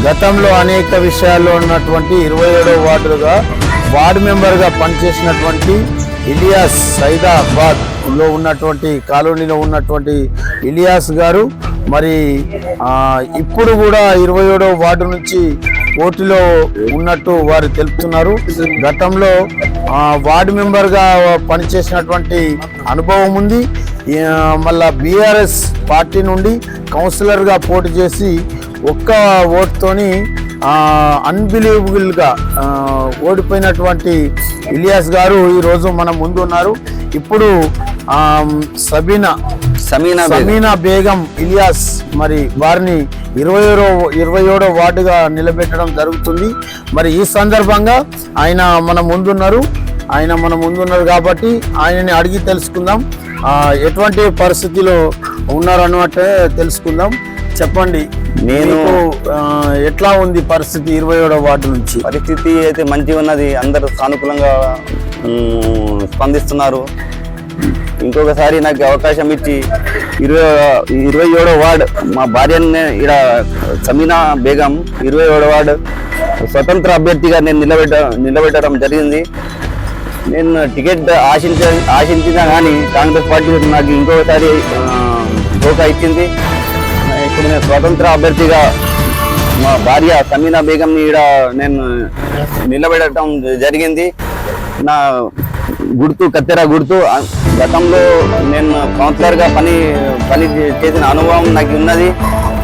గతంలో అనేక విషయాల్లో ఉన్నటువంటి 27వ వార్డుగా వార్డు మెంబర్గా పనిచేసినటువంటి ఇలియాస్ సైదాబాద్ లో ఉన్నటువంటి కాలనీలో ఉన్నటువంటి ఇలియాస్ గారు మరి ఇప్పుడు కూడా 27వ వార్డు నుంచి పోటీలో ఉన్నట్టు వారు తెలుపుతున్నారు. గతంలో వార్డు మెంబర్గా పనిచేసినటువంటి అనుభవం ఉంది. మళ్ళా బీఆర్ఎస్ పార్టీ నుండి కౌన్సిలర్గా పోటీ చేసి ఒక్క ఓటుతోని అన్బిలీవబుల్గా ఓడిపోయినటువంటి ఇలియాస్ గారు ఈరోజు మన ముందు ఉన్నారు. ఇప్పుడు సమీనా బేగం ఇలియాస్ మరి వారిని 27వ వార్డుగా నిలబెట్టడం జరుగుతుంది. మరి ఈ సందర్భంగా ఆయన మన ముందున్నారు కాబట్టి ఆయనని అడిగి తెలుసుకుందాం, ఎటువంటి పరిస్థితిలో ఉన్నారు అన్నట్టే తెలుసుకుందాం. చెప్పండి, నేను ఎట్లా ఉంది పరిస్థితి 27వ వార్డు నుంచి? పరిస్థితి అయితే మంచిగా ఉన్నది, అందరూ సానుకూలంగా స్పందిస్తున్నారు. ఇంకొకసారి నాకు అవకాశం ఇచ్చి 27వ వార్డు మా భార్యని ఇక్కడ సమీనా బేగం 27వ వార్డు స్వతంత్ర అభ్యర్థిగా నేను నిలబెట్టడం జరిగింది. నేను టికెట్ ఆశించినా కానీ కాంగ్రెస్ పార్టీ నాకు ఇంకొకసారి ధోకా ఇచ్చింది. ఇప్పుడు నేను స్వతంత్ర అభ్యర్థిగా మా భార్య సమీనా బేగంని ఇక్కడ నేను నిలబెట్టడం జరిగింది. నా గుర్తు కత్తెర గుర్తు. గతంలో నేను కౌన్సిలర్గా పని చేసిన అనుభవం నాకు ఉన్నది.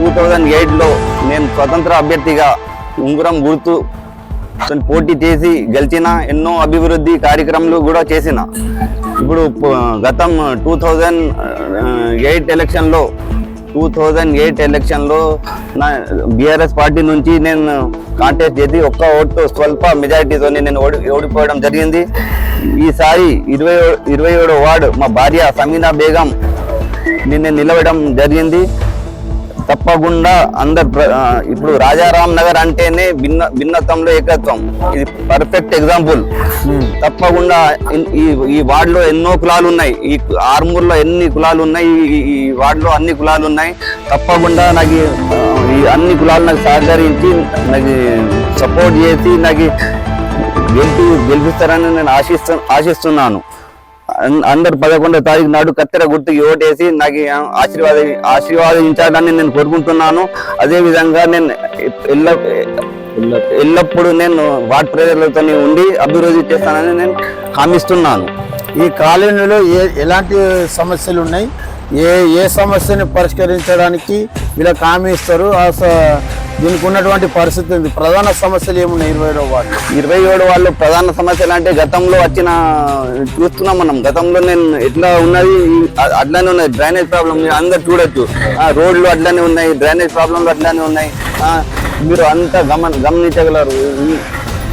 2008లో నేను స్వతంత్ర అభ్యర్థిగా ఉంగరం గుర్తు పోటీ చేసి గెలిచిన, ఎన్నో అభివృద్ధి కార్యక్రమాలు కూడా చేసిన. ఇప్పుడు గతం 2008 ఎలక్షన్లో నా బీఆర్ఎస్ పార్టీ నుంచి నేను కాంటెస్ట్ చేసి ఒక్క ఓటు స్వల్ప మెజారిటీతో నేను ఓడిపోవడం జరిగింది. ఈసారి 27వ వార్డు మా భార్య సమీనా బేగం నేను నిలవడం జరిగింది. తప్పకుండా ఇప్పుడు రాజారాం నగర్ అంటేనే భిన్నత్వంలో ఏకత్వం, ఇది పర్ఫెక్ట్ ఎగ్జాంపుల్. తప్పకుండా ఈ వార్డులో ఎన్నో కులాలు ఉన్నాయి, ఈ ఆర్మూర్లో ఎన్ని కులాలు ఉన్నాయి, ఈ వార్డులో అన్ని కులాలు ఉన్నాయి. తప్పకుండా నాకు ఈ అన్ని కులాలు నాకు సహకరించి నాకు సపోర్ట్ చేసి నాకు గెలిపిస్తారని నేను ఆశిస్తున్నాను. అందరు 11వ తారీఖు నాడు కత్తెర గుర్తుకి ఓటేసి నాకు ఆశీర్వాదించాలని నేను కోరుకుంటున్నాను. అదేవిధంగా నేను ఎల్లప్పుడూ నేను వార్డు ప్రజలతో ఉండి అభివృద్ధి చేస్తానని నేను హామీస్తున్నాను. ఈ కాలనీలో ఎలాంటి సమస్యలు ఉన్నాయి, ఏ సమస్యని పరిష్కరించడానికి వీళ్ళకి హామీ ఇస్తారు, దీనికి ఉన్నటువంటి పరిస్థితి ప్రధాన సమస్యలు ఏమున్నాయి 27వ వార్డు? 27 వాళ్ళు ప్రధాన సమస్యలు అంటే గతంలో చూస్తున్నాం మనం. గతంలో నేను ఎట్లా ఉన్నది అట్లానే ఉన్నది. డ్రైనేజ్ ప్రాబ్లం అందరు చూడొచ్చు, రోడ్లు అట్లానే ఉన్నాయి, డ్రైనేజ్ ప్రాబ్లంలు అట్లానే ఉన్నాయి. మీరు అంతా గమనించగలరు.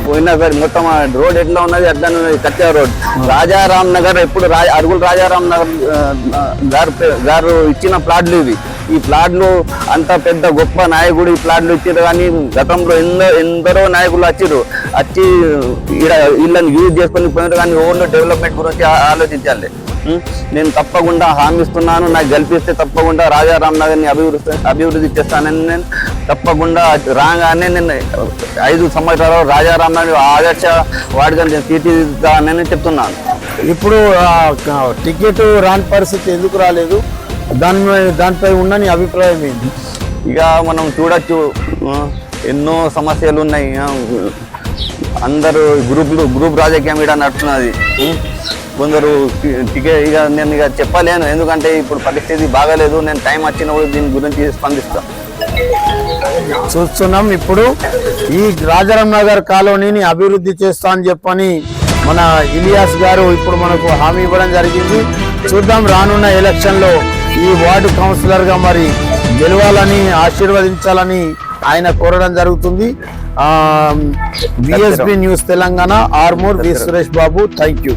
పోయినసారి మొత్తం రోడ్ ఎట్లా ఉన్నది అట్లానే ఉన్నది, కట్టె రోడ్. రాజారాం నగర్ ఎప్పుడు అరుగుల రాజారాం నగర్ గారు ఇచ్చిన ప్లాట్లు ఇవి. ఈ ప్లాట్లు అంత పెద్ద గొప్ప నాయకుడు ఈ ప్లాట్లు ఇచ్చారు, కానీ గతంలో ఎందరో నాయకులు వచ్చి వీళ్ళని యూజ్ చేసుకొని పోయినారు, కానీ ఓన్లీ డెవలప్మెంట్ గురించి ఆలోచించాలి. నేను తప్పకుండా హామీస్తున్నాను, నాకు గెలిపిస్తే తప్పకుండా రాజారాం నగర్ని అభివృద్ధి చేస్తానని నేను తప్పకుండా రాగానే నేను 5 సంవత్సరాలు రాజారాం నగర్ ఆదర్శ వార్డుగా నేను తీర్చిదిద్దానని చెప్తున్నాను. ఇప్పుడు టికెట్ రాని పరిస్థితి ఎందుకు రాలేదు, దానిపై ఉన్న నీ అభిప్రాయం ఏంటి? ఇక మనం చూడొచ్చు, ఎన్నో సమస్యలు ఉన్నాయి. అందరూ గ్రూప్ రాజకీయం ఇక్కడ నడుస్తున్నది. కొందరు టికెట్ నేను చెప్పలేను, ఎందుకంటే ఇప్పుడు పరిస్థితి బాగాలేదు. నేను టైం వచ్చినప్పుడు దీని గురించి స్పందిస్తాను. చూస్తున్నాం ఇప్పుడు ఈ రాజారాం నగర్ కాలనీని అభివృద్ధి చేస్తా అని చెప్పని మన ఇలియాస్ గారు ఇప్పుడు మనకు హామీ ఇవ్వడం జరిగింది. చూద్దాం రానున్న ఎలక్షన్లో ఈ వార్డు కౌన్సిలర్గా మరి గెలవాలని ఆశీర్వదించాలని ఆయన కోరడం జరుగుతుంది. BSB news Telangana, Armoor, V Suresh Babu. Thank you.